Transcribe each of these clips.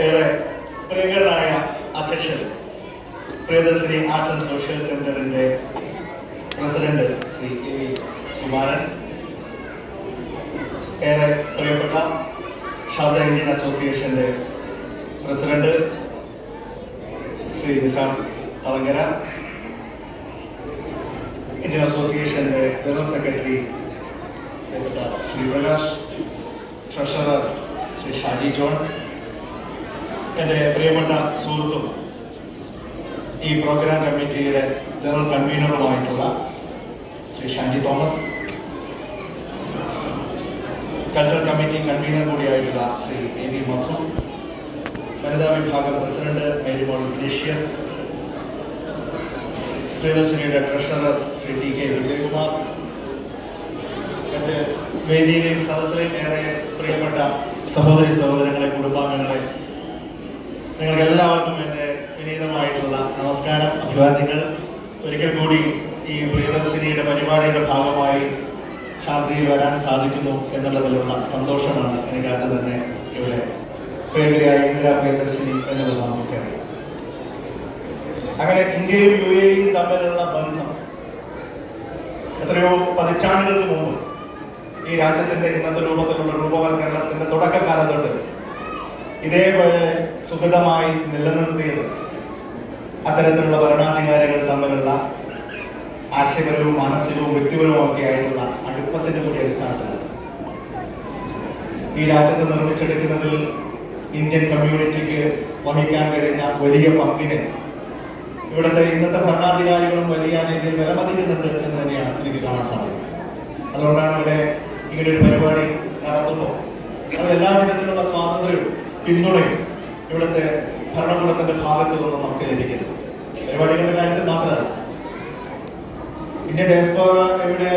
ഏറെ പ്രിയങ്കരനായ അധ്യക്ഷൻ, പ്രിയദർശിനി ആർട്സ് ആൻഡ് സോഷ്യൽ സെന്ററിന്റെ president Shri A V Kumaran, ഏറെ പ്രിയപ്പെട്ട ഷാർജ ഇന്ത്യൻ അസോസിയേഷന്റെ പ്രസിഡന്റ് ശ്രീ നിസാം തളങ്കര, ഇന്ത്യൻ അസോസിയേഷന്റെ general secretary Shri Prakash, treasurer Shri Shaji John, എൻ്റെ പ്രിയപ്പെട്ട സുഹൃത്തും ഈ പ്രോഗ്രാം കമ്മിറ്റിയുടെ ജനറൽ കൺവീനറുമായിട്ടുള്ള Shri Shaji Thomas, cultural committee convener കൂടിയായിട്ടുള്ള ശ്രീ എ വി മധു, വനിതാ വിഭാഗം പ്രസിഡന്റ് മേരിമോൾ ഇഗ്നേഷ്യസ്, പ്രിയദർശിനിയുടെ treasurer Shri T K Vijayakumar, മറ്റ് വേദിയിലെയും സദസ്സിലെയും ഏറെ പ്രിയപ്പെട്ട സഹോദരി സഹോദരങ്ങളെ, കുടുംബാംഗങ്ങളെ, നിങ്ങൾക്ക് എല്ലാവർക്കും എൻ്റെ വിനീതമായിട്ടുള്ള നമസ്കാരം, അഭിവാദ്യങ്ങൾ. ഒരിക്കൽ കൂടി ഈ പ്രിയദർശിനിയുടെ പരിപാടിയുടെ ഭാഗമായി ഷാർജയിൽ വരാൻ സാധിക്കുന്നു എന്നുള്ളതിലുള്ള സന്തോഷമാണ് എനിക്ക് ആദ്യം തന്നെ ഇവിടെ പ്രിയങ്കരായ ഇന്ദിരാ പ്രിയദർശിനി എന്നുള്ളത് നമുക്കറിയാം. അങ്ങനെ ഇന്ത്യയും യു എയും തമ്മിലുള്ള ബന്ധം എത്രയോ പതിറ്റാണ്ടുകൾക്ക് മുമ്പ് ഈ രാജ്യത്തിന്റെ ഇന്നത്തെ രൂപത്തിലുള്ള രൂപവൽക്കരണത്തിന്റെ തുടക്കകാലം തൊട്ട് ഇതേപോലെ സുദൃഢമായി നിലനിർത്തിയത് അത്തരത്തിലുള്ള ഭരണാധികാരികൾ തമ്മിലുള്ള ആശയപരവും മാനസികവും വ്യക്തിപരവും ഒക്കെ ആയിട്ടുള്ള അടുപ്പത്തിന്റെ കൂടി അടിസ്ഥാനത്തിലാണ്. ഈ രാജ്യത്ത് നിർമ്മിച്ചെടുക്കുന്നതിൽ ഇന്ത്യൻ കമ്മ്യൂണിറ്റിക്ക് വഹിക്കാൻ കഴിഞ്ഞ വലിയ പങ്കിനെ ഇവിടുത്തെ ഇന്നത്തെ ഭരണാധികാരികളും വലിയ രീതിയിൽ വിലമതിക്കുന്നുണ്ട് എന്ന് തന്നെയാണ് എനിക്ക് കാണാൻ സാധിക്കുന്നത്. അതുകൊണ്ടാണ് ഇവിടെ ഇങ്ങനൊരു പരിപാടി നടത്തുമ്പോൾ അത് എല്ലാ വിധത്തിലുള്ള സ്വാതന്ത്ര്യവും പിന്തുണയും ഇവിടുത്തെ ഭരണകൂടത്തിന്റെ ഭാഗത്തു നിന്നും നമുക്ക് ലഭിക്കുന്നു. പരിപാടികളുടെ കാര്യത്തിൽ മാത്രമല്ല, ഇന്ത്യൻ ഡയസ്പോറ ഇവിടെ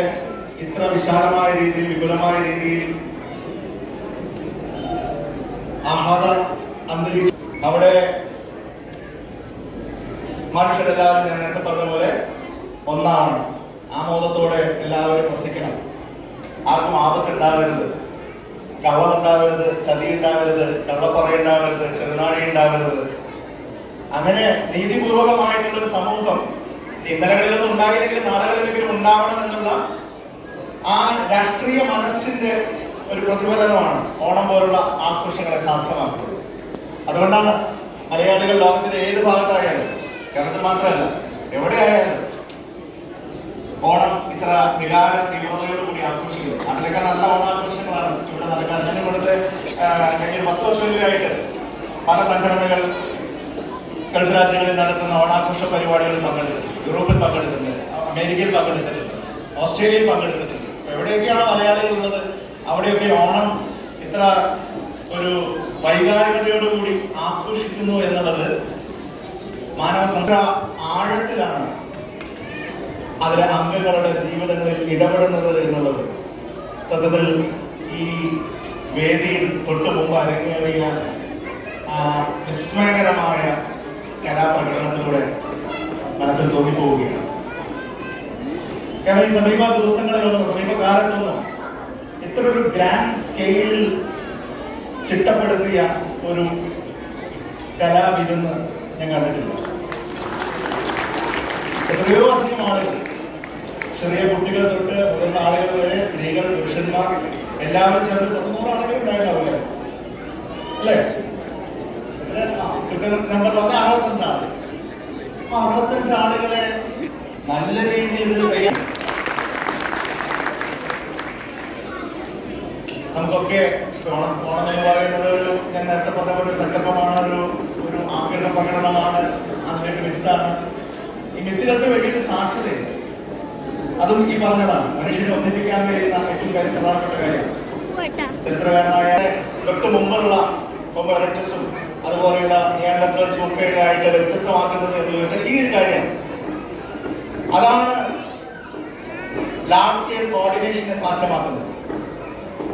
ഇത്ര വിശാലമായ രീതിയിൽ, വിപുലമായ രീതിയിൽ ആഹ്ലാദ അന്തരീക്ഷം, അവിടെ മനുഷ്യരെല്ലാവരും ഞാൻ നേരത്തെ പറഞ്ഞ പോലെ ഒന്നാണ്. ആമോദത്തോടെ എല്ലാവരും വസിക്കണം. ആർക്കും ആപത്തുണ്ടാവരുത്, കള്ളമുണ്ടാവരുത്, ചതി ഉണ്ടാവരുത്, കള്ളപ്പറയുണ്ടാവരുത്, ചെറുനാഴി ഉണ്ടാവരുത്. അങ്ങനെ നീതിപൂർവകമായിട്ടുള്ളൊരു സമൂഹം ഇന്നലകളിലൊന്നും ഉണ്ടായില്ലെങ്കിലും നാളുകളിലെങ്കിലും ഉണ്ടാവണം എന്നുള്ള ആ രാഷ്ട്രീയ മനസ്സിന്റെ ഒരു പ്രതിഫലനമാണ് ഓണം പോലുള്ള ആഘോഷങ്ങളെ സാധ്യമാക്കുന്നത്. അതുകൊണ്ടാണ് മലയാളികൾ ലോകത്തിന്റെ ഏത് ഭാഗത്തായാലും, കേരളത്തിൽ മാത്രമല്ല എവിടെയായാലും ഓണം ഇത്ര വികാര തീവ്രതയോടുകൂടി ആഘോഷിക്കുന്നത്. നാട്ടിലൊക്കെ നല്ല ഓണാഘോഷങ്ങളാണ് ഇവിടെ നടക്കാൻ. ഞാൻ ഇവിടുത്തെ കഴിഞ്ഞ 10 വർഷങ്ങളിലായിട്ട് പല സംഘടനകൾ ഗൾഫ് രാജ്യങ്ങളിൽ നടത്തുന്ന ഓണാഘോഷ പരിപാടികളിൽ പങ്കെടുത്തിട്ടുണ്ട്. യൂറോപ്പിൽ പങ്കെടുത്തിട്ടുണ്ട്, അമേരിക്കയിൽ പങ്കെടുത്തിട്ടുണ്ട്, ഓസ്ട്രേലിയയിൽ പങ്കെടുത്തിട്ടുണ്ട്. എവിടെയൊക്കെയാണ് മലയാളികൾ ഉള്ളത് അവിടെയൊക്കെ ഓണം ഇത്ര ഒരു വൈകാരികതയോടുകൂടി ആഘോഷിക്കുന്നു എന്നുള്ളത് മാനവ ആഴത്തിലാണ് അതിലെ അംഗങ്ങളുടെ ജീവിതങ്ങളിൽ ഇടപെടുന്നത് എന്നുള്ളത് സത്യത്തിൽ ഈ വേദിയിൽ തൊട്ടു മുമ്പ് അരങ്ങേറിയ വിസ്മയകരമായ കലാപ്രകടനത്തിലൂടെ മനസ്സിൽ തോന്നിപ്പോവുകയാണ്. കാരണം ഈ സമീപ ദിവസങ്ങളിലൊന്നും, സമീപകാലത്തൊന്നും ഇത്ര ഒരു ഗ്രാൻഡ് സ്കെയിലിൽ ചിട്ടപ്പെടുത്തിയ ഒരു കലാവിരുന്ന് ഞാൻ കണ്ടിട്ടില്ല. എത്രയോ അധികം ആളുകൾ, ചെറിയ കുട്ടികൾ തൊട്ട് മുതിർന്ന ആളുകൾ വരെ, സ്ത്രീകൾ, പുരുഷന്മാർ എല്ലാവരും ചേർന്ന് 100 ആളുകൾ ഉണ്ടായിട്ടാവില്ല അല്ലേ? കൃത്യ നമ്പർ പറഞ്ഞ 65 ആളുകൾ. 65 ആളുകളെ നല്ല രീതിയിൽ ഇതിൽ തയ്യാർ. നമുക്കൊക്കെ ഓണം എന്ന് പറയുന്നത് ഒരു, ഞാൻ നേരത്തെ പറഞ്ഞ പോലെ ഒരു സങ്കല്പമാണ്, ഒരു ആഗ്രഹ പ്രകടനമാണ്, അതിനൊരു മിത്താണ്. ഈ മിത്തുകൾക്ക് വേണ്ടിയിട്ട് സാക്ഷരതയുണ്ട്. അതും ഈ പറഞ്ഞതാണ് മനുഷ്യനെ ഒന്നിപ്പിക്കാൻ കഴിയുന്ന ഏറ്റവും പ്രധാനപ്പെട്ട കാര്യം. ചരിത്രകാരനായ തൊട്ട് മുമ്പുള്ള ഹോമോ എറക്ടസും അതുപോലെയുള്ള നിയാൻഡർതൽസും ഒക്കെ ആയിട്ട് വ്യത്യസ്തമാക്കുന്നത് എന്ന് ചോദിച്ചാൽ ഈ ഒരു കാര്യം. അതാണ് ലാർജ് സ്കെയിൽ കോർഡിനേഷനെ സാധ്യമാക്കുന്നത്.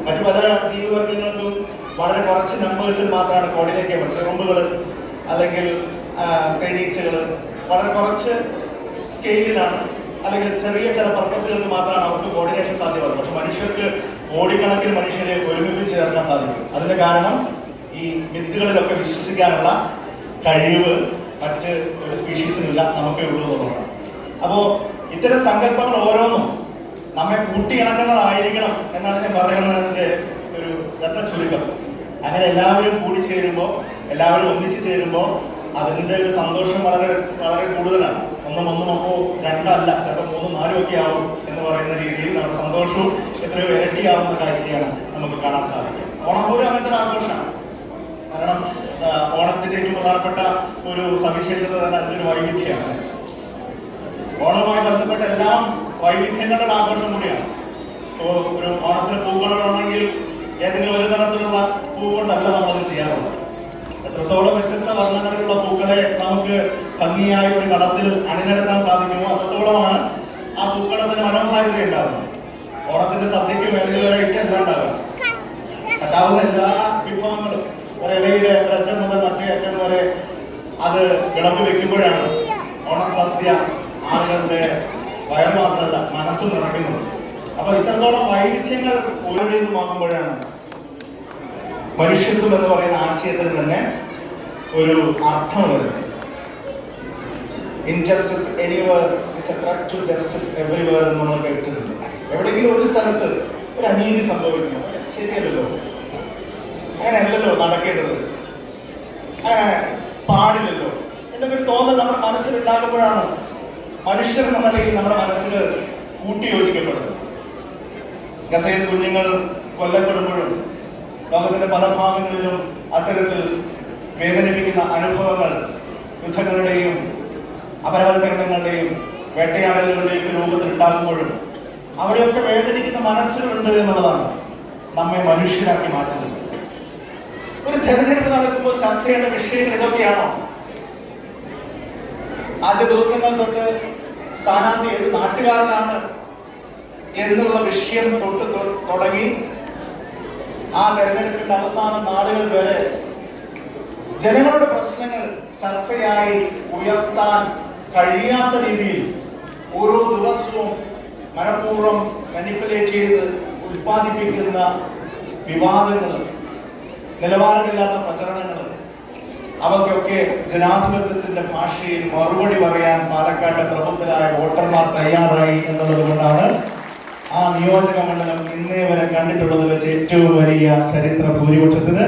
മറ്റു പല ജീവിവർഗങ്ങൾക്കും വളരെ കുറച്ച് നമ്പേഴ്സിൽ മാത്രമാണ് കോർഡിനേറ്റ് ചെയ്യാൻ പറ്റുന്നത്. ഉറുമ്പുകൾ അല്ലെങ്കിൽ തേനീച്ചകൾ വളരെ കുറച്ച് സ്കെയിലിലാണ്, അല്ലെങ്കിൽ ചെറിയ ചില പർപ്പസുകൾക്ക് മാത്രമാണ് അവർക്ക് കോർഡിനേഷൻ സാധ്യമാകുന്നത്. പക്ഷെ മനുഷ്യർക്ക് കോടിക്കണക്കിന് മനുഷ്യരെ ഒരുമിപ്പിച്ച് ചേർക്കാൻ സാധിക്കും. അതിന്റെ കാരണം ഈ മിത്തുകളിലൊക്കെ വിശ്വസിക്കാനുള്ള കഴിവ് മറ്റ് ഒരു സ്പീഷീസിനില്ല, നമുക്കേ ഉള്ളൂ എന്നുള്ളതാണ്. അപ്പോൾ ഇത്തരം സങ്കല്പങ്ങൾ ഓരോന്നും നമ്മെ കൂട്ടിയിണക്കുന്നതായിരിക്കണം എന്നാണ് ഞാൻ പറയുന്നതിൻ്റെ ഒരു രത്ന ചുരുക്കം. അങ്ങനെ എല്ലാവരും കൂടിച്ചേരുമ്പോൾ, എല്ലാവരും ഒന്നിച്ചു ചേരുമ്പോൾ അതിൻ്റെ ഒരു സന്തോഷം വളരെ വളരെ കൂടുതലാണ്. ഒന്നും രണ്ടല്ല, ചിലപ്പോൾ 3, 4 ഒക്കെ ആവും എന്ന് പറയുന്ന രീതിയിൽ നമ്മുടെ സന്തോഷവും എത്രയോ ഇരട്ടിയാവുന്ന കാഴ്ചയാണ് നമുക്ക് കാണാൻ സാധിക്കുക. ഓണം പോലും അങ്ങനത്തെ ഒരു ആഘോഷമാണ്. കാരണം ഓണത്തിന്റെ ഏറ്റവും പ്രധാനപ്പെട്ട ഒരു സവിശേഷത തന്നെ അതിനൊരു വൈവിധ്യമാണ്. ഓണവുമായി ബന്ധപ്പെട്ട എല്ലാം വൈവിധ്യങ്ങളുടെ ഒരു ആഘോഷം കൂടിയാണ്. ഇപ്പോൾ ഒരു ഓണത്തിന് പൂക്കളുണ്ടെങ്കിൽ ഏതെങ്കിലും ഒരു തരത്തിലുള്ള പൂ കൊണ്ടല്ല നമ്മളത് ചെയ്യാറുള്ളത്. എത്രത്തോളം വ്യത്യസ്ത വർണ്ണങ്ങളിലുള്ള പൂക്കളെ നമുക്ക് ഭംഗിയായ ഒരു കളത്തിൽ അണിനിരത്താൻ സാധിക്കുമോ അത്രത്തോളമാണ് ആ പൂക്കളത്തിന് മനോഹാരിത ഉണ്ടാകുന്നത്. ഓണത്തിന്റെ സദ്യക്ക് ഏതെങ്കിലും ഒരു ഐറ്റം എല്ലാം ഉണ്ടാകും. പറ്റാവുന്ന എല്ലാ വിഭവങ്ങളും ഒരിലയുടെ ഒരറ്റം മുതൽ മറ്റേ അറ്റം വരെ അത് വിളമ്പി വെക്കുമ്പോഴാണ് ഓണസദ്യ ആളുകളുടെ വയറ് മാത്രമല്ല മനസ്സും നിറയ്ക്കുന്നത്. അപ്പൊ ഇത്രത്തോളം വൈവിധ്യങ്ങൾ ഓരോരുമാകുമ്പോഴാണ് മനുഷ്യത്വം എന്ന് പറയുന്ന ആശയത്തിന് തന്നെ ഒരു അർത്ഥം വരുന്നത്. Injustice anywhere is a threat to justice everywhere എന്ന് നമ്മൾ കേട്ടിട്ടുണ്ട്. എവിടെയെങ്കിലും ഒരു സ്ഥലത്ത് ഒരു അനീതി സംഭവിക്കുന്നു, ശരിയല്ലല്ലോ, അങ്ങനെയല്ലല്ലോ നടക്കേണ്ടത്, അങ്ങനെ പാടില്ലല്ലോ എന്നൊക്കെ ഒരു തോന്നൽ നമ്മുടെ മനസ്സിലുണ്ടാകുമ്പോഴാണ് മനുഷ്യർ എന്ന നിലയിൽ നമ്മുടെ മനസ്സിൽ കൂട്ടിയോജിക്കപ്പെടുന്നത്. ഗസയിൽ കുഞ്ഞുങ്ങൾ കൊല്ലപ്പെടുമ്പോഴും ലോകത്തിന്റെ പല ഭാഗങ്ങളിലും അത്തരത്തിൽ വേദനിപ്പിക്കുന്ന അനുഭവങ്ങൾ യുദ്ധങ്ങളുടെയും അപരവൽക്കരണങ്ങളുടെയും വേട്ടയാടലുകളുടെയും രൂപത്തിൽ ഉണ്ടാകുമ്പോഴും അവിടെയൊക്കെ വേദനിക്കുന്ന മനസ്സുകളുണ്ട് എന്നുള്ളതാണ് നമ്മെ മനുഷ്യരാക്കി മാറ്റുന്നത്. ഒരു തെരഞ്ഞെടുപ്പ് നടക്കുമ്പോൾ ചർച്ച ചെയ്യേണ്ട വിഷയങ്ങൾ ഇതൊക്കെയാണോ? ആദ്യ ദിവസങ്ങൾ തൊട്ട് സ്ഥാനാർത്ഥി ഏത് നാട്ടുകാരനാണ് എന്നുള്ള വിഷയം തൊട്ട് തുടങ്ങി ആ തെരഞ്ഞെടുപ്പിന്റെ അവസാന നാളുകൾ വരെ ജനങ്ങളുടെ പ്രശ്നങ്ങൾ ചർച്ചയായി ഉയർത്താൻ കഴിയാത്ത രീതിയിൽ ഓരോ ദിവസവും മനഃപൂർവ്വം മാനിപ്പുലേറ്റ് ചെയ്ത് ഉൽപ്പാദിപ്പിക്കുന്ന വിവാദങ്ങൾ, നിലവാരമില്ലാത്ത പ്രചരണങ്ങൾ, അവയ്ക്കൊക്കെ ജനാധിപത്യത്തിന്റെ ഭാഷയിൽ മറുപടി പറയാൻ പാലക്കാട്ടെ പ്രബുദ്ധരായ വോട്ടർമാർ തയ്യാറായി എന്നുള്ളത് കൊണ്ടാണ് ആ നിയോജക മണ്ഡലം ഇന്നേ വരെ കണ്ടിട്ടുള്ളത് വെച്ച് ഏറ്റവും വലിയ ചരിത്ര ഭൂരിപക്ഷത്തിന്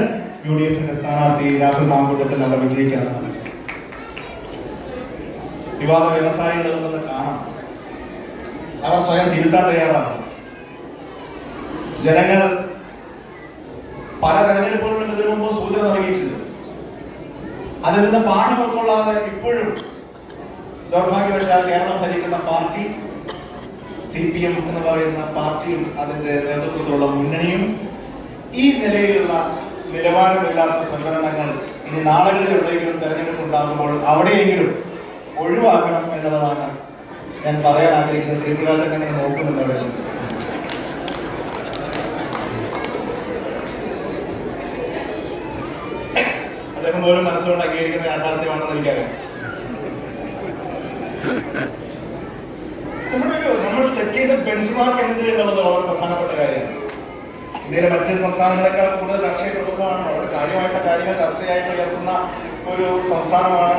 UDFന്റെ സ്ഥാനാർത്ഥി രാഹുൽ മാങ്കൂട്ടത്തിൽ അവിടെ വിജയിക്കാൻ സാധിച്ചത്. വിവാദ വ്യവസായികളൊന്ന് കാണാം, അവർ സ്വയം തിരുത്താൻ തയ്യാറാണ്. ജനങ്ങൾ പല തെരഞ്ഞെടുപ്പുകളിലും ഇതിനു മുമ്പ് സൂചന നൽകിയിട്ടുണ്ട്. അതിൽ നിന്ന് പാഠം ഉൾക്കൊള്ളാതെ ഇപ്പോഴും ദൗർഭാഗ്യവശാൽ കേരളം ഭരിക്കുന്ന പാർട്ടി CPM എന്ന് പറയുന്ന പാർട്ടിയും അതിന്റെ നേതൃത്വത്തിലുള്ള മുന്നണിയും ഈ നിലയിലുള്ള നിലവാരമില്ലാത്ത പ്രചരണങ്ങൾ ഇനി നാളുകളിൽ എവിടെയെങ്കിലും തെരഞ്ഞെടുപ്പ് ഉണ്ടാകുമ്പോൾ അവിടെയെങ്കിലും ഒഴിവാക്കണം എന്നുള്ളതാണ് ഞാൻ പറയാൻ ആഗ്രഹിക്കുന്നത്. ശ്രീപ്രകാശൻ അങ്ങനെ നോക്കുന്നുണ്ട് അവിടെ. അദ്ദേഹം പോലും മനസ്സുകൊണ്ട് അംഗീകരിക്കുന്ന യാഥാർത്ഥ്യമാണെന്ന് എനിക്കറിയാം. നമ്മൾ സെറ്റ് ചെയ്ത ബെഞ്ച് മാർക്ക് എന്ത് എന്നുള്ളത് വളരെ പ്രധാനപ്പെട്ട കാര്യമാണ്. ഇന്ത്യയിലെ മറ്റ് സംസ്ഥാനങ്ങളെക്കാൾ കൂടുതൽ രാഷ്ട്രീയ പ്രബുദ്ധമാണ്, വളരെ കാര്യമായിട്ടുള്ള കാര്യങ്ങൾ ചർച്ചയായിട്ട് ഉയർത്തുന്ന ഒരു സംസ്ഥാനമാണ്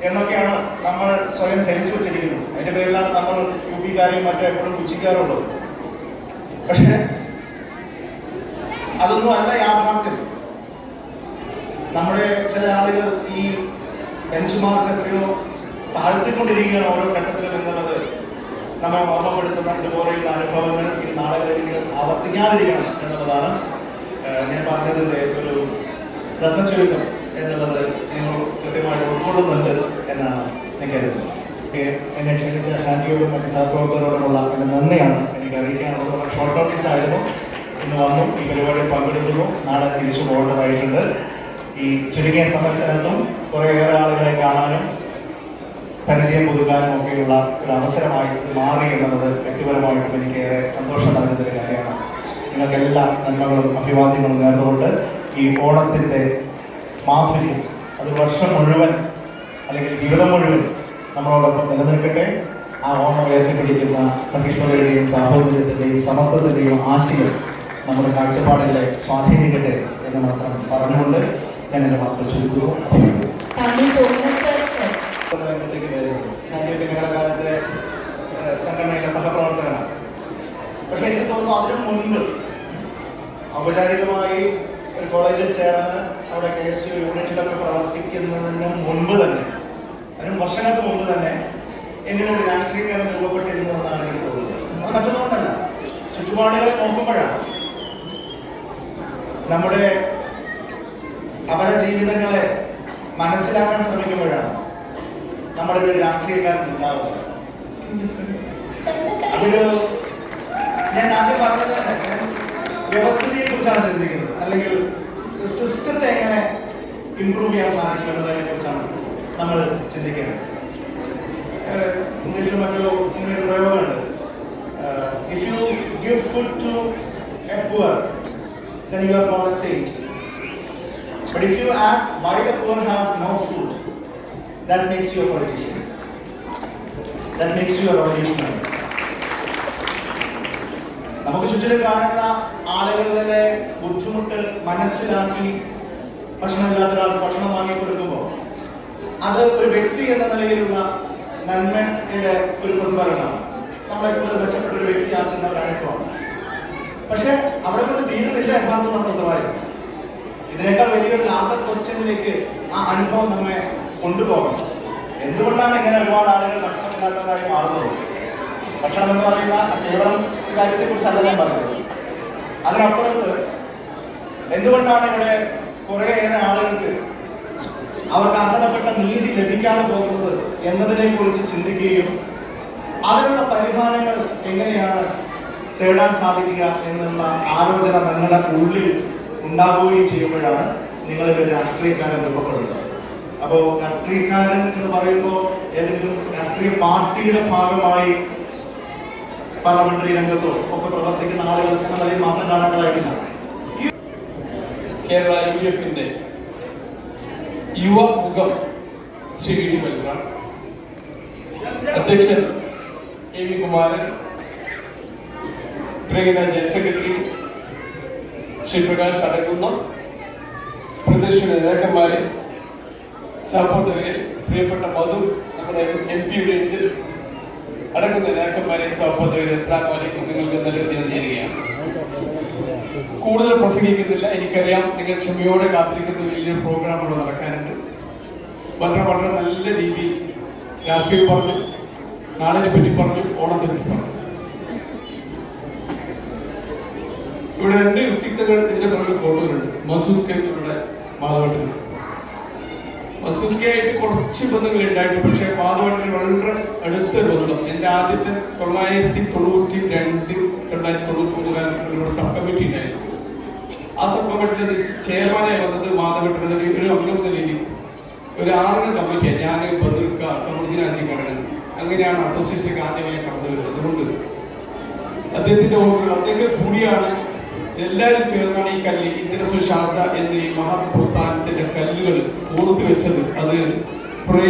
എന്നൊക്കെയാണ് നമ്മൾ സ്വയം ധരിച്ചു വച്ചിരിക്കുന്നത്. അതിന്റെ പേരിലാണ് നമ്മൾ UP-കാരെയും മറ്റും എപ്പോഴും പുച്ഛിക്കാറുള്ളത്. പക്ഷെ അതൊന്നും അല്ല യാഥാർത്ഥ്യം. നമ്മുടെ ചില ആളുകൾ ഈ ബെഞ്ച് മാർക്ക് എത്രയോ താഴ്ത്തിക്കൊണ്ടിരിക്കുകയാണ് ഓരോ ഘട്ടത്തിലും എന്നുള്ളത് നമ്മെ ഓർമ്മപ്പെടുത്തുന്ന ഇതുപോലെയുള്ള അനുഭവങ്ങൾ ഇനി നാളുകളിലേക്ക് ആവർത്തിക്കാതിരിക്കണം എന്നുള്ളതാണ് ഞാൻ പറഞ്ഞതിൻ്റെ ഒരു രത്നചുരുക്കം എന്നുള്ളത് നിങ്ങൾ കൃത്യമായി ഉൾക്കൊള്ളുന്നുണ്ട് എന്നാണ് ഞാൻ കരുതുന്നത്. എന്നെ ക്ഷണിച്ച ഷാനിയോടും മറ്റ് സഹപ്രവർത്തകരോടുമുള്ള എൻ്റെ നന്ദിയാണ് എനിക്ക് അറിയിക്കാനുള്ളത്. വളരെ ഷോർട്ട് നോട്ടീസ് ആയിരുന്നു, ഇന്ന് വന്നു ഈ പരിപാടിയിൽ പങ്കെടുക്കുന്നു, നാളെ തിരിച്ചു പോകേണ്ടതായിട്ടുണ്ട്. ഈ ചുരുങ്ങിയ സമയത്തിനകത്തും കുറേയേറെ ആളുകളെ കാണാനും പരിചയം പുതുക്കാനും ഒക്കെയുള്ള ഒരു അവസരമായി ഇത് മാറി എന്നുള്ളത് വ്യക്തിപരമായിട്ടും എനിക്ക് ഏറെ സന്തോഷം നൽകുന്നൊരു കാര്യമാണ്. നിങ്ങൾക്ക് എല്ലാ നന്മകളും അഭിവാദ്യങ്ങളും നേർന്നുകൊണ്ട് ഈ ഓണത്തിൻ്റെ മാധുര്യം അത് വർഷം മുഴുവൻ അല്ലെങ്കിൽ ജീവിതം മുഴുവൻ നമ്മളോടൊപ്പം നിലനിൽക്കട്ടെ. ആ ഓണം ഉയർത്തിപ്പിടിക്കുന്ന സഹിഷ്ണുതയുടെയും സാഹോദര്യത്തിൻ്റെയും സമത്വത്തിൻ്റെയും ആശയം നമ്മുടെ കാഴ്ചപ്പാടുകളെ സ്വാധീനിക്കട്ടെ എന്ന് മാത്രം പറഞ്ഞുകൊണ്ട് ഞാൻ എൻ്റെ വാക്കുകൾ ചുരുക്കുന്നു. രംഗത്തേക്ക് വരുന്നത് ഞാനൊക്കെ ഞങ്ങളുടെ കാലത്തെ സംഘടനയിലെ സഹപ്രവർത്തകനാണ്. പക്ഷെ എനിക്ക് തോന്നുന്നു അതിനു മുൻപ് ഔപചാരികമായി ഒരു കോളേജിൽ ചേർന്ന് അവിടെ KSU യൂണിറ്റിലൊക്കെ പ്രവർത്തിക്കുന്നതിന് മുൻപ് തന്നെ, അതിനും വർഷങ്ങൾക്ക് മുമ്പ് തന്നെ എന്നിലൊരു രാഷ്ട്രീയക്കാരൻ രൂപപ്പെട്ടിരുന്നു എന്നാണ് എനിക്ക് തോന്നുന്നത്. അത് മറ്റൊന്നുകൊണ്ടല്ല, ചുറ്റുപാടുകളെ നോക്കുമ്പോഴാണ്, നമ്മുടെ അവരുടെ ജീവിതങ്ങളെ മനസ്സിലാക്കാൻ ശ്രമിക്കുമ്പോഴാണ് നമ്മളൊരു രാഷ്ട്രീയക്കാരൻ ഉണ്ടാവുന്നത്. അതൊരു ഞാൻ ആദ്യം പറഞ്ഞത് തന്നെ, ഞാൻ വ്യവസ്ഥിതിയെ കുറിച്ചാണ് ചിന്തിക്കുന്നത്, അല്ലെങ്കിൽ സിസ്റ്റത്തെ എങ്ങനെ ഇംപ്രൂവ് ചെയ്യാൻ സാധിക്കും എന്നതിനെ കുറിച്ചാണ് നമ്മൾ ചിന്തിക്കേണ്ടത്. ഇംഗ്ലീഷിൽ മറ്റൊരു പ്രയോഗമുണ്ട്, if you give food to a poor then you are not a saint. But if you ask why the poor have no food, that makes you a politician. That makes you a revolutionary. നമുക്ക് ചുറ്റിലും കാണുന്ന ആളുകളുടെ ബുദ്ധിമുട്ട് മനസ്സിലാക്കി ഭക്ഷണമില്ലാത്ത ഒരാൾക്ക് ഭക്ഷണം വാങ്ങി കൊടുക്കുമ്പോൾ അത് ഒരു വ്യക്തി എന്ന നിലയിലുള്ള നന്മയുടെ ഒരു പ്രതിഫലനമാണ്. നമ്മളെ കൂടുതൽ മെച്ചപ്പെട്ട ഒരു വ്യക്തിയാക്കുന്ന ഒരു അനുഭവമാണ്. പക്ഷെ അവിടെ കൊണ്ട് തീരുന്നില്ല യഥാർത്ഥം നമ്മുടെ ഉത്തരവാദിത്വം. ഇതിനേക്കാൾ വലിയൊരു ലാർജർ ക്വസ്റ്റ്യനിലേക്ക് ആ അനുഭവം നമ്മെ കൊണ്ടുപോകണം. എന്തുകൊണ്ടാണ് ഇങ്ങനെ ഒരുപാട് ആളുകൾ ഭക്ഷണമില്ലാത്തവരായി മാറുന്നത്? ഭക്ഷണം എന്ന് പറയുന്ന കേവലം കാര്യത്തെ കുറിച്ചല്ല ഞാൻ പറയുന്നത്. അതിനപ്പുറത്ത് എന്തുകൊണ്ടാണ് ഇവിടെ കുറേയേറെ ആളുകൾക്ക് അവർക്ക് അർഹതപ്പെട്ട നീതി ലഭിക്കാതെ പോകുന്നത് എന്നതിനെ കുറിച്ച് ചിന്തിക്കുകയും അതിനുള്ള പരിഹാരങ്ങൾ എങ്ങനെയാണ് തേടാൻ സാധിക്കുക എന്നുള്ള ആലോചന നിങ്ങളുടെ ഉള്ളിൽ ഉണ്ടാവുകയും ചെയ്യുമ്പോഴാണ് നിങ്ങളൊരു രാഷ്ട്രീയക്കാരൻ രൂപപ്പെടുന്നത്. അപ്പോൾ രാഷ്ട്രീയക്കാരൻ എന്ന് പറയുമ്പോൾ ഏതെങ്കിലും രാഷ്ട്രീയ പാർട്ടിയുടെ ഭാഗമായി പാർലമെന്ററി രംഗത്തോ ഒക്കെ പ്രവർത്തിക്കുന്ന ആളുകൾ എന്നുള്ളതിൽ മാത്രം കാണേണ്ടതായിട്ടില്ല. കേരള UDF-ന്റെ യുവമുഖം ശ്രീ വി. മൽറാൻ, അധ്യക്ഷൻ A. V. കുമാരൻ, പ്രിയങ്കര ജനറൽ സെക്രട്ടറി ശ്രീ പ്രകാശ് അടങ്ങുന്ന പ്രതിപക്ഷ നേതാക്കന്മാരെ, സഹപ്രവർത്തകരെ, പ്രിയപ്പെട്ട മധു നമ്മുടെ MP-യുടെ അടങ്ങുന്ന നേതാക്കന്മാരെ, സഹപ്രവർത്തകരെ, അസ്സലാമു അലൈക്കും. നിങ്ങൾക്ക് നല്ലൊരു ദിനം നേരുകയാണ്. കൂടുതൽ പ്രസംഗിക്കുന്നില്ല. എനിക്കറിയാം നിങ്ങൾ ക്ഷമയോടെ കാത്തിരിക്കുന്ന വലിയൊരു പ്രോഗ്രാം ഇവിടെ നടക്കാനുണ്ട്. വളരെ വളരെ നല്ല രീതിയിൽ രാഷ്ട്രീയം പറഞ്ഞു, നാടിനെ പറ്റി പറഞ്ഞു, ഓണത്തെ പറ്റി പറഞ്ഞു. ഇവിടെ രണ്ട് വ്യക്തിത്വങ്ങൾ ഇതിന്റെ പുറകിൽ ഫോട്ടോകളുണ്ട്. മസൂദ് കെ, ഇവിടെ മാധവട്ടൻ. മസൂദ് കെ ആയിട്ട് കുറച്ച് ബന്ധങ്ങൾ ഉണ്ടായിട്ട്, പക്ഷേ മാധവട്ടന് വളരെ അടുത്ത ബന്ധം. എൻ്റെ ആദ്യത്തെ 1992 1993 കാലഘട്ടത്തിലൂടെ സബ് കമ്മിറ്റി ഉണ്ടായിരുന്നു. ആ സബ് കമ്മിറ്റിയുടെ ചെയർമാനായി വന്നത് മാധവട്ടൻ. ഒരു അംഗം നിലയിൽ ഒരു 6 കമ്മിറ്റിയാണ്. ഞാൻ ബദർക്ക, കമറുദ്ദീൻ കടന്നത്. അങ്ങനെയാണ് അസോസിയേഷനിലേക്ക് ആദ്യമായി കടന്നു വരുന്നത്. അതുകൊണ്ട് അദ്ദേഹത്തിന്റെ ഓർമ്മകൾ, അദ്ദേഹം കൂടിയാണ് എല്ലാവരും ചേർന്നാണ് ഈ കല്ല് ഇന്ത്യൻ ശാരദ എന്ന ഈ മഹാപ്രസ്ഥാനത്തിന്റെ കല്ലുകൾ ഓർത്തു വെച്ചത്. അത്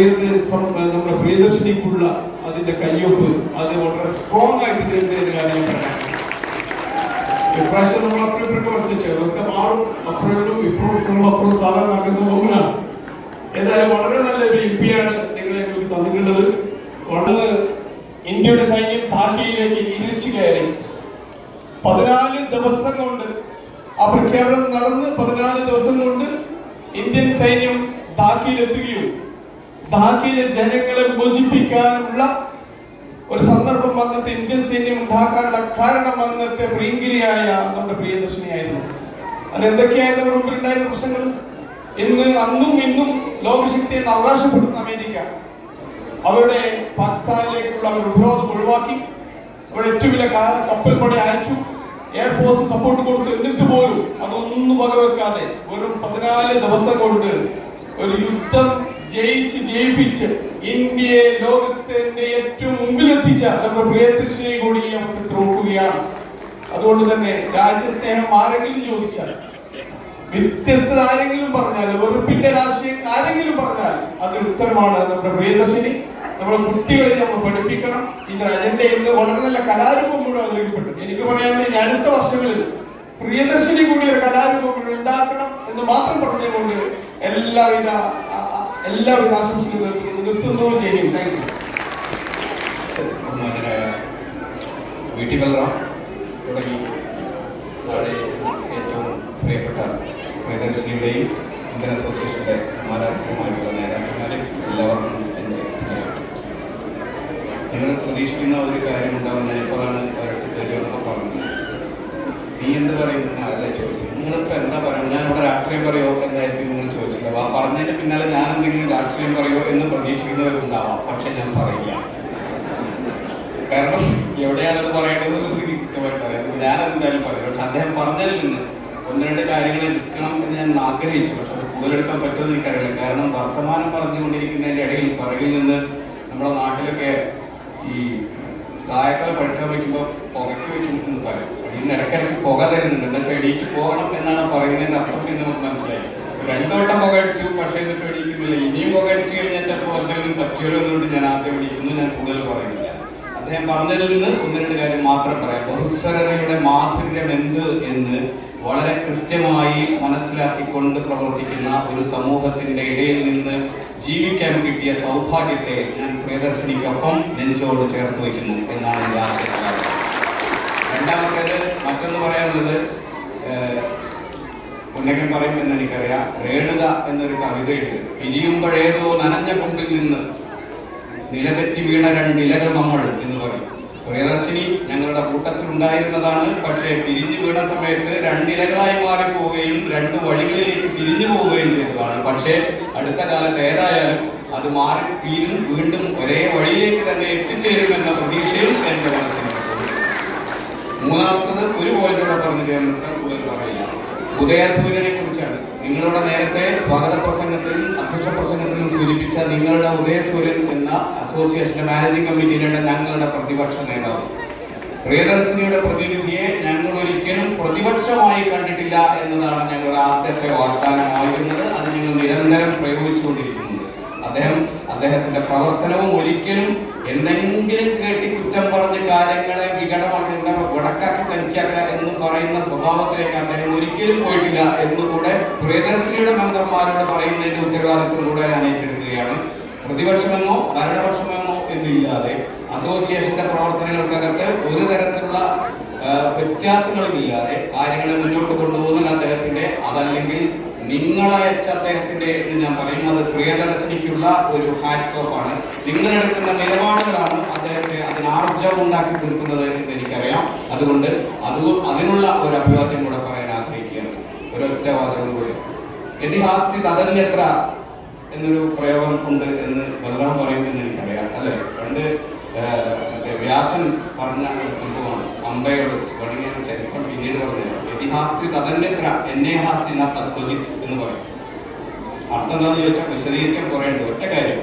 നമ്മുടെ പ്രിയദർശിനിക്കുള്ള അതിന്റെ കയ്യൊപ്പ് അത് വളരെ സ്ട്രോങ് ആയിട്ട് തരുന്ന ഒരു കാര്യം പറയാം. ഇപ്രാവശ്യം നമ്മൾ അപ്പുറം മത്സരിച്ചു, അതൊക്കെ മാറും. അപ്പുറം ഇപ്പോഴും അപ്പുറം സാധാരണ നടക്കുന്ന സംഭവങ്ങളാണ്. ഏതായാലും വളരെ നല്ലൊരു MP-യാണ് നിങ്ങളെ ഞങ്ങൾക്ക് തന്നിട്ടുള്ളത്. വളരെ ഇന്ത്യയുടെ സൈന്യം ധാക്കയിലേക്ക് ഇരച്ചു കയറി 14 ദിവസം കൊണ്ട്, ആ പ്രഖ്യാപനം നടന്ന് 14 ദിവസം കൊണ്ട് ഇന്ത്യൻ സൈന്യം ധാക്കയിലെത്തുകയും ധാക്കയിലെ ജനങ്ങളെ മോചിപ്പിക്കാനുള്ള ഒരു സന്ദർഭം വന്നത്തെ ഇന്ത്യൻ സൈന്യം ഉണ്ടാക്കാനുള്ള കാരണം വന്നത്തെ പ്രിയങ്കരിയായ നമ്മുടെ പ്രിയദർശിനിയായിരുന്നു. അതെന്തൊക്കെയായിരുന്നു നമ്മുടെ മുമ്പിലുണ്ടായിരുന്ന പ്രശ്നങ്ങൾ? അന്നും ഇന്നും ലോകശക്തിയെ അവകാശപ്പെടുന്ന അമേരിക്ക അവരുടെ പാകിസ്ഥാനിലേക്കുള്ള അവരുടെ ഉപരോധം ഒഴിവാക്കി അവിടെ ഏറ്റവും വലിയ കപ്പൽപ്പട അയച്ചു, എയർഫോഴ്സ് സപ്പോർട്ട് കൊടുത്തു. എന്നിട്ട് പോലും അതൊന്നും വകവെക്കാതെ വെറും 14 ദിവസം കൊണ്ട് ഒരു യുദ്ധം ജയിപ്പിച്ച് ഇന്ത്യയെ ലോകത്തിന്റെ ഏറ്റവും മുമ്പിലെത്തിച്ച നമ്മുടെ പ്രിയദർശിനിയെ കൂടി ഈ അവസരത്തിൽ ഓർക്കുകയാണ്. അതുകൊണ്ട് തന്നെ രാജ്യസ്നേഹം ആരെങ്കിലും ചോദിച്ചാൽ, വ്യത്യസ്തത ആരെങ്കിലും പറഞ്ഞാൽ, വെറുപ്പിന്റെ രാഷ്ട്രീയം ആരെങ്കിലും പറഞ്ഞാൽ അതിന് ഉത്തരമാണ് നമ്മുടെ പ്രിയദർശിനി. നമ്മുടെ കുട്ടികളെ നമ്മൾ പഠിപ്പിക്കണം. ഇതിന്റെ അജണ്ടയിൽ നിന്ന് വളരെ നല്ല കലാരൂപം മുഴുവൻ അവതരിക്കപ്പെട്ടു. എനിക്ക് പറയാനുള്ളത് അടുത്ത വർഷങ്ങളിൽ പ്രിയദർശിനി കൂടി ഒരു കലാരൂപം മുഴുവൻ ഉണ്ടാക്കണം എന്ന് മാത്രം പറഞ്ഞുകൊണ്ട് എല്ലാവിധ ആശംസകളും നിർത്തുന്നു. ചെയ്യും. Thank you. ബഹുമാനരായ വീട്ടി ബലറാം തുടങ്ങി നാളെ ഏറ്റവും പ്രിയപ്പെട്ട പ്രിയദർശിനിയുടെയും ഇന്ത്യൻ അസോസിയേഷൻ്റെ സമാരാധനമായിട്ടുള്ള നേതാക്കന്മാരെ എല്ലാവർക്കും എൻ്റെ സ്നേഹം. നിങ്ങൾ പ്രതീക്ഷിക്കുന്ന ഒരു കാര്യം ഉണ്ടാവും. ഞാനിപ്പോഴാണ് ഒരിടത്ത് കയറി വന്നപ്പോൾ പറഞ്ഞത്, നീ എന്ത് പറയും അല്ലേ ചോദിച്ചത്. നിങ്ങളിപ്പോൾ എന്താ പറയുക, ഞാനിവിടെ രാഷ്ട്രീയം പറയുമോ എന്നായിരിക്കും നിങ്ങൾ ചോദിച്ചില്ല. ആ പറഞ്ഞതിൻ്റെ പിന്നാലെ ഞാൻ എന്തെങ്കിലും രാഷ്ട്രീയം പറയുമോ എന്ന് പ്രതീക്ഷിക്കുന്നവരുണ്ടാവാം. പക്ഷെ ഞാൻ പറയില്ല. കാരണം എവിടെയാണത് പറയേണ്ടത് എനിക്ക് കൃത്യമായിട്ട് അറിയാം. ഞാനെന്തായാലും പറയും. പക്ഷെ അദ്ദേഹം പറഞ്ഞതിൽ നിന്ന് ഒന്ന് രണ്ട് കാര്യങ്ങൾ എടുക്കണം എന്ന് ഞാൻ ആഗ്രഹിച്ചു. പക്ഷെ അത് കൂടുതലെടുക്കാൻ പറ്റുമെന്ന് എനിക്കറിയില്ല. കാരണം വർത്തമാനം പറഞ്ഞുകൊണ്ടിരിക്കുന്നതിൻ്റെ ഇടയിൽ പുറകിൽ നിന്ന് നമ്മുടെ നാട്ടിലൊക്കെ ഈ കായക്കള പഴുക്കാൻ വയ്ക്കുമ്പോൾ പുകയ്ക്ക് വയ്ക്കും എന്ന് പറയും. അതിന് ഇടയ്ക്കിടയ്ക്ക് പുക തരുന്നുണ്ട്. എന്താ വെച്ചാൽ എണീറ്റ് പോകണം എന്നാണ് പറയുന്നതിൻ്റെ അർത്ഥം എന്ന് നമുക്ക് മനസ്സിലായി. 2 വട്ടം പുക അടിച്ചു, പക്ഷേ എന്നിട്ട് എണീക്കുന്നില്ല. ഇനിയും പുക അടിച്ചു കഴിഞ്ഞാൽ ചിലപ്പോൾ എന്തെങ്കിലും പറ്റിയോ എന്നുകൊണ്ട് ഞാൻ ആദ്യം എണീക്കുന്നു. ഞാൻ കൂടുതൽ പറയുന്നില്ല. അദ്ദേഹം പറഞ്ഞതിൽ നിന്ന് ഒന്ന് രണ്ട് കാര്യം മാത്രം പറയാം. ബഹുസ്വരതയുടെ മാധുര്യം എന്ത് എന്ന് വളരെ കൃത്യമായി മനസ്സിലാക്കിക്കൊണ്ട് പ്രവർത്തിക്കുന്ന ഒരു സമൂഹത്തിന്റെ ഇടയിൽ നിന്ന് ജീവിക്കാൻ കിട്ടിയ സൗഭാഗ്യത്തെ ഞാൻ പ്രിയദർശിനിക്കൊപ്പം നെഞ്ചോട് ചേർത്ത് വയ്ക്കുന്നു എന്നാണ് എൻ്റെ ആശയം. രണ്ടാമത്തേത് മറ്റൊന്ന് പറയാനുള്ളത്, ഉണ്ടെങ്കിൽ പറയും എന്ന് എനിക്കറിയാം. രേണുക എന്നൊരു കവിതയുണ്ട്. പിരിയുമ്പോഴേതോ നനഞ്ഞ കൊമ്പിൽ നിന്ന് നിലതെറ്റി വീണ 2 ഇലകൾ നമ്മൾ എന്ന് പറയും. പ്രിയദർശിനി ഞങ്ങളുടെ കൂട്ടത്തിൽ ഉണ്ടായിരുന്നതാണ്. പക്ഷേ പിരിഞ്ഞു വീണ സമയത്ത് 2 ഇലകളായി മാറിപ്പോവുകയും 2 വഴികളിലേക്ക് തിരിഞ്ഞു പോവുകയും ചെയ്തതാണ്. പക്ഷേ അടുത്ത കാലത്ത് ഏതായാലും അത് മാറി തീരും, വീണ്ടും ഒരേ വഴിയിലേക്ക് തന്നെ എത്തിച്ചേരുമെന്ന പ്രതീക്ഷയും എൻ്റെ മനസ്സിലുണ്ട്. മൂന്നാമത്തത് ഒരു പോയിന്റോടെ പറഞ്ഞിട്ട് കൂടുതൽ പറയില്ല. ഉദയസൂര്യനെ കുറിച്ചാണ്. നിങ്ങളുടെ നേരത്തെ സ്വാഗത പ്രസംഗത്തിലും അധ്യക്ഷ പ്രസംഗത്തിലും സൂചിപ്പിച്ച നിങ്ങളുടെ ഉദയസൂര്യൻ എന്ന അസോസിയേഷന്റെ മാനേജിംഗ് കമ്മിറ്റിയിലുള്ള ഞങ്ങളുടെ പ്രതിപക്ഷ നേതാവ് പ്രിയദർശിനിയുടെ പ്രതിനിധിയെ ഞങ്ങൾ ഒരിക്കലും പ്രതിപക്ഷമായി കണ്ടിട്ടില്ല എന്നതാണ് ഞങ്ങളുടെ ആദ്യത്തെ വാഗ്ദാനമായിരുന്നത്. അത് ഞങ്ങൾ നിരന്തരം പ്രയോഗിച്ചുകൊണ്ടിരിക്കുന്നു. അദ്ദേഹത്തിന്റെ പ്രവർത്തനവും ഒരിക്കലും എന്തെങ്കിലും കേട്ടി കുറ്റം പറഞ്ഞ കാര്യങ്ങളെ വടക്കാക്കി തനിക്കാക്ക എന്ന് പറയുന്ന സ്വഭാവത്തിലേക്ക് അദ്ദേഹം ഒരിക്കലും പോയിട്ടില്ല എന്നുകൂടെ പ്രിയദർശിനിയുടെ മെമ്പർമാരോട് പറയുന്നതിന്റെ ഉത്തരവാദിത്വം കൂടെ ഞാൻ ഏറ്റെടുക്കുകയാണ്. പ്രതിപക്ഷമെന്നോ ഭരണപക്ഷമെന്നോ എന്നില്ലാതെ അസോസിയേഷന്റെ പ്രവർത്തനങ്ങൾക്കകത്ത് ഒരു തരത്തിലുള്ള വ്യത്യാസങ്ങളുമില്ലാതെ കാര്യങ്ങളെ മുന്നോട്ട് കൊണ്ടുപോകുന്ന അദ്ദേഹത്തിന്റെ, അതല്ലെങ്കിൽ നിങ്ങളയച്ച അദ്ദേഹത്തിന്റെ എന്ന് ഞാൻ പറയും, അത് പ്രിയദർശിനിക്കുള്ള ഒരു ഹാറ്റ്സ് ഓഫ് ആണ്. നിങ്ങളെടുക്കുന്ന നിലപാടുകളാണ് അദ്ദേഹത്തെ അതിനാർജവം ഉണ്ടാക്കി തീർക്കുന്നത് എന്ന് എനിക്കറിയാം. അതുകൊണ്ട് അതിനുള്ള ഒരു അഭിവാദ്യം കൂടെ പറയാൻ ആഗ്രഹിക്കുകയാണ്. ഒരൊറ്റ വാചകം കൂടി. യതിഹാസ്തി തദന്യത്ര എന്നൊരു പ്രയോഗം ഉണ്ട് എന്ന് ബലറാം പറയുമെന്ന് എനിക്കറിയാം. അല്ലെ, പണ്ട് വ്യാസൻ പറഞ്ഞ ഒരു സംഭവമാണ്. അമ്പയോട് വേണമെങ്കിൽ ചരിത്രം പിന്നീട് പറഞ്ഞത്. യതിഹാസ്തി തദന്യത്ര എന്നെ ഹാസ്തി ന തത്വജിത് എന്ന് പറയും. അർത്ഥം എന്താണെന്ന് ചോദിച്ചാൽ വിശദീകരിക്കാൻ കുറേയുണ്ട്. ഒറ്റ കാര്യം,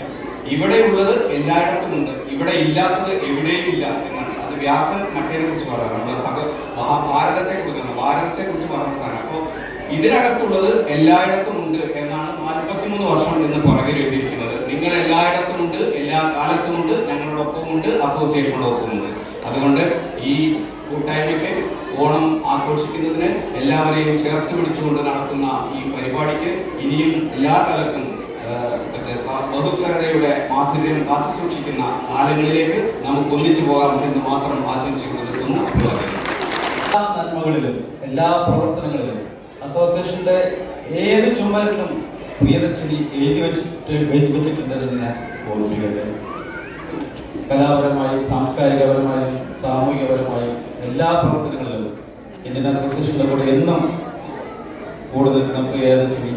ഇവിടെ ഉള്ളത് എല്ലായിടത്തും ഉണ്ട്, ഇവിടെ ഇല്ലാത്തത് എവിടെയും ഇല്ല എന്നാണ്. അത് വ്യാസൻ മറ്റേ കുറിച്ച് പറയാം. ഭാരതത്തെ കുറിച്ച് പറഞ്ഞതാണ്. അപ്പോൾ ഇതിനകത്തുള്ളത് എല്ലായിടത്തും ഉണ്ട് എന്നാണ് 43 വർഷം എന്ന് പുറകിൽ എഴുതിയിരിക്കുന്നത്. നിങ്ങൾ എല്ലായിടത്തും ഉണ്ട്, എല്ലാ കാലത്തുമുണ്ട്, ഞങ്ങളോടൊപ്പമുണ്ട്, അസോസിയേഷനോടൊപ്പമുണ്ട്. അതുകൊണ്ട് ഈ കൂട്ടായ്മയ്ക്ക് ഓണം ആഘോഷിക്കുന്നതിന് എല്ലാവരെയും ചേർത്ത് പിടിച്ചുകൊണ്ട് നടക്കുന്ന ഈ പരിപാടിക്ക് ഇനിയും എല്ലാ കാലത്തും ബഹുസ്വരതയുടെ മാധുര്യം കാത്തു സൂക്ഷിക്കുന്ന കാലങ്ങളിലേക്ക് നമുക്ക് ഒന്നിച്ചു പോകാം എന്ന് മാത്രം ആശംസിക്കുന്നു. നിർത്തുന്നു. എല്ലാ നന്മകളിലും എല്ലാ പ്രവർത്തനങ്ങളിലും അസോസിയേഷന്റെ ഏത് ചുമരിലും പ്രിയദർശിനി എഴുതി വെച്ചിട്ടുണ്ടെന്ന് ഞാൻ ഓർമ്മിക്കട്ടെ. കലാപരമായും സാംസ്കാരികപരമായും സാമൂഹികപരമായും എല്ലാ പ്രവർത്തനങ്ങളിലും ഇന്ത്യൻ അസോസിയേഷൻ്റെ കൂടെ എന്നും കൂടുതൽ പ്രിയദർശിനി.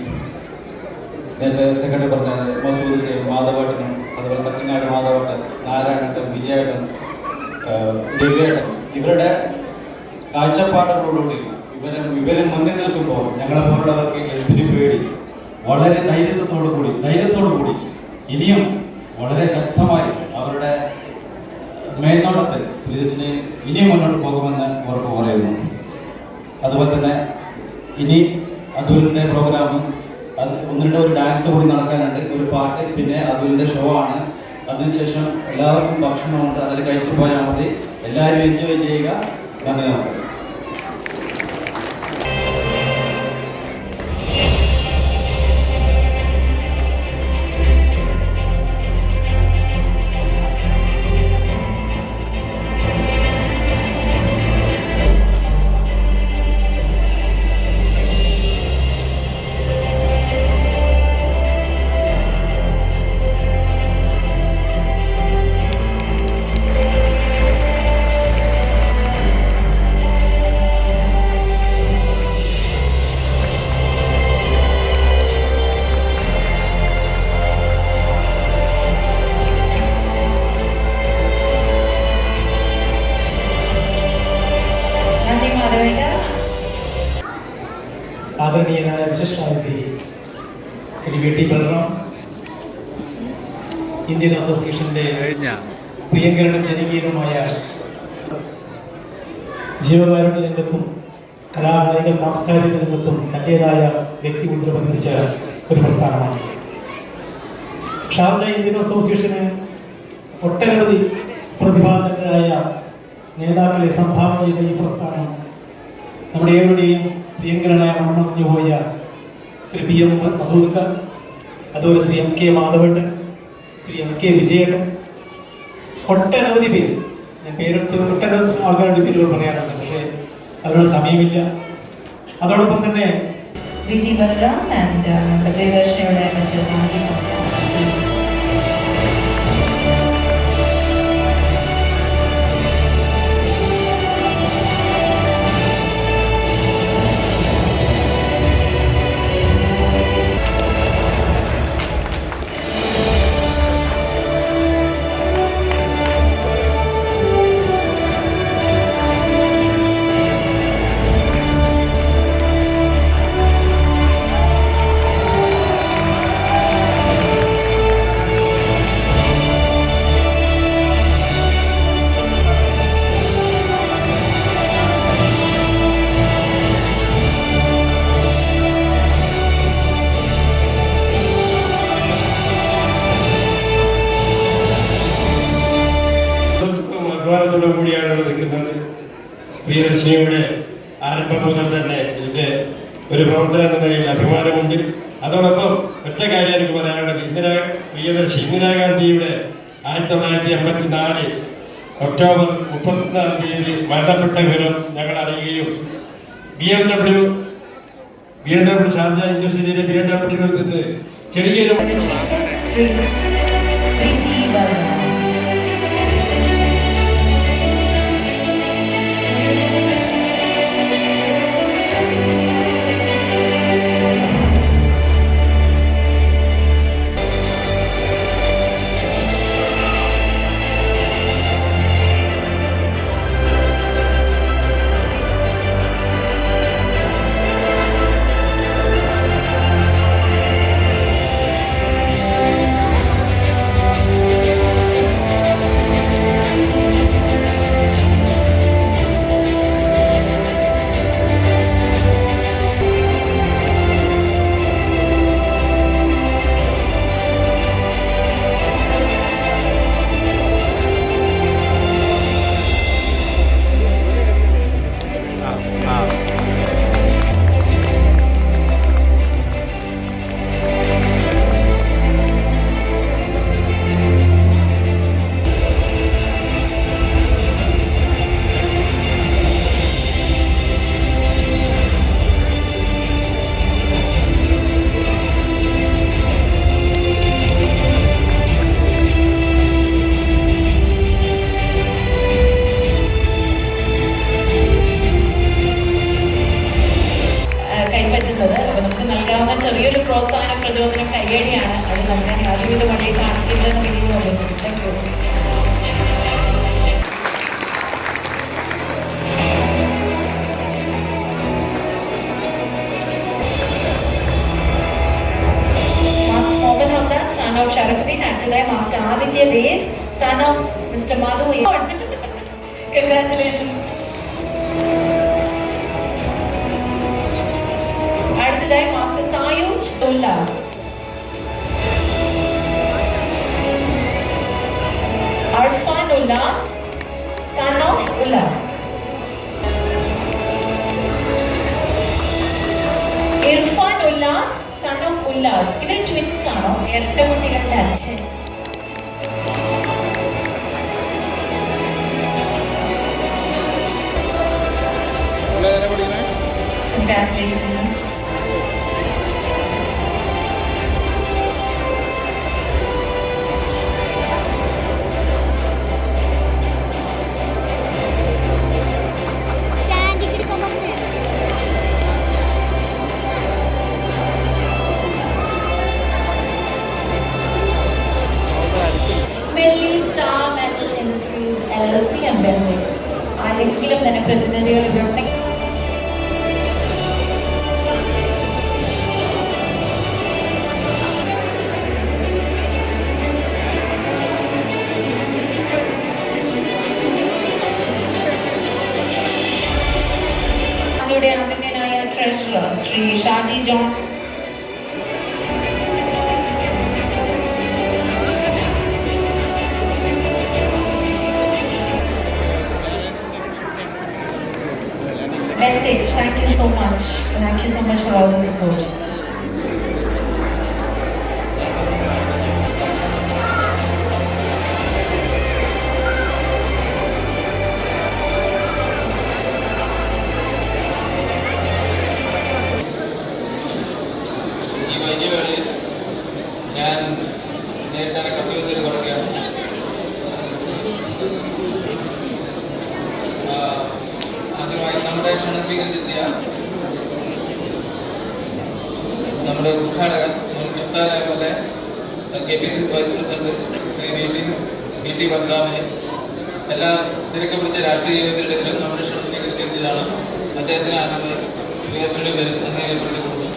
നേരത്തെ സെക്രട്ടറി പറഞ്ഞ മസൂദ് കെ മാധവേട്ടനും, അതുപോലെ തച്ചങ്ങാട് മാധവേട്ടൻ, നാരായണേട്ടൻ, വിജയേട്ടൻ, രവിയേട്ടൻ, ഇവരുടെ കാഴ്ചപ്പാടുകളോടുകൂടി ഇവരെ മുന്നിൽ നിൽക്കുമ്പോൾ ഞങ്ങളെപ്പോലുള്ളവർക്ക് എന്തിനു പേടി, വളരെ ധൈര്യത്തോടു കൂടി ഇനിയും വളരെ ശക്തമായി അവരുടെ മേൽനോട്ടത്തിൽ പ്രിയദർശിനി ഇനിയും മുന്നോട്ട് പോകുമെന്ന് ഉറപ്പ് പറയുന്നു. അതുപോലെ തന്നെ ഇനി അതുലിൻ്റെ പ്രോഗ്രാം, അത് ഒന്നിൻ്റെ ഒരു ഡാൻസ് കൂടി നടക്കാനുണ്ട്, ഒരു പാട്ട്, പിന്നെ അതുലിൻ്റെ ഷോ ആണ്. അതിനുശേഷം എല്ലാവർക്കും ഭക്ഷണമുണ്ട്, അതിൽ കഴിച്ചു പോയാൽ മതി. എല്ലാവരും എൻജോയ് ചെയ്യുക. നന്ദി, നമസ്കാരം. ആദരണീയനായ വിശിഷ്ടാതിഥി Shri V T Balram, Indian അസോസിയേഷന്റെ പ്രിയങ്കരനും ജനകീയനുമായ ജീവകാരുണ്യ രംഗത്തും കലാകായിക സാംസ്കാരിക രംഗത്തും തന്റേതായ വ്യക്തിമുദ്ര പതിപ്പിച്ച ഒരു പ്രസ്ഥാനമാണ്. ഷാർജ ഇന്ത്യൻ അസോസിയേഷന് ഒട്ടനവധി പ്രതിഭാധനരായ നേതാക്കളെ സംഭാവന ചെയ്ത ഈ പ്രസ്ഥാനം നമ്മുടെ ഏവരുടെയും പ്രിയങ്കരനായ മൺമറഞ്ഞു പോയ ശ്രീ പി എം മസൂദ് ഖാൻ, അതുപോലെ ശ്രീ എം കെ മാധവേട്ടൻ, ശ്രീ എം കെ വിജയേട്ടൻ, ഒട്ടനവധി പേര്, ഞാൻ പേരെടുത്ത് ഒട്ടനവധി ആൾക്കാരുടെ പേരുകൾ പറയാറുണ്ട്, പക്ഷേ അതിനുള്ള സമയമില്ല. അതോടൊപ്പം തന്നെ വി ടി ബൽറാം ആൻഡ് പ്രിയദർശിനിയുടെ മറ്റ് മാനേജ്മെന്റ് പ്ലീസ്. അഭിമാനത്തോടു കൂടിയാണ് നിൽക്കുന്നത്. പ്രിയദർശിനിയുടെ ആരംഭം മുതൽ തന്നെ ഇതിന്റെ ഒരു പ്രവർത്തനം എന്ന നിലയിൽ അഭിമാനമുണ്ട്. അതോടൊപ്പം ഒറ്റ കാര്യം എനിക്ക് പറയാനുള്ളത്, ഇന്ദിരാഗാന്ധിയുടെ 1954 ഒക്ടോബർ 31 തീയതി മരണപ്പെട്ട വിവരം ഞങ്ങൾ അറിയുകയും BMW ഷാർജ ഇൻഡസ്ട്രിയിലെ BMW നിന്ന് ചെറിയൊരു ശ്രീ വി ടി ബൽറാം. കൈപ്പറ്റുന്നത്. അപ്പോൾ നമുക്ക് നൽകാവുന്ന ചെറിയൊരു പ്രോത്സാഹന പ്രചോദനം കയ്യടിയാണ്. അത് നൽകാൻ യാതൊരുവിധ വഴിയെ കാണിക്കരുതെന്ന് വിനീത് പറയുന്നു. Thank you. Master Mohan Hamdan, son of Sharafuddin. അടുത്തതായി master Aditya Dev, son of mister Madhu. Congratulations. അടുത്തതായി master Sayooj Ullas. Arfan Ullas, son of Ullas. Irfan Ullas, son of Ullas. ഇവർ ട്വിൻസ് ആണോ? ഇരട്ട കുട്ടികളുടെ അച്ഛൻ. Congratulations. LLC and Benelux. ആരെങ്കിലും തന്നെ പ്രതിനിധികൾ ഇവിടെ Shaji John. Ethics, thank you so much. Thank you so much for all the support. ഈ വൈകിയ വേളയിൽ ഞാൻ നേരിട്ടാണ് കത്തിവെച്ചൊരു കൊടുക്കുകയാണ്. ആദ്യമായി നമ്മുടെ ക്ഷണം സ്വീകരിച്ചെത്തിയ നമ്മുടെ ഉദ്ഘാടകൻ തൃപ്താരായ പോലെ KPCC vice president Shri VT ബലറാമിന് എല്ലാ തിരക്ക് പിടിച്ച രാഷ്ട്രീയ ജീവിതത്തിനിടയിലും നമ്മുടെ ക്ഷണം സ്വീകരിച്ചെത്തിയതാണ്. അദ്ദേഹത്തിന് ആദ്യമായി യൂണിവേഴ്സിറ്റിയുടെ പേരിൽ നന്ദി രേഖപ്പെടുത്തി കൊടുക്കുന്നു.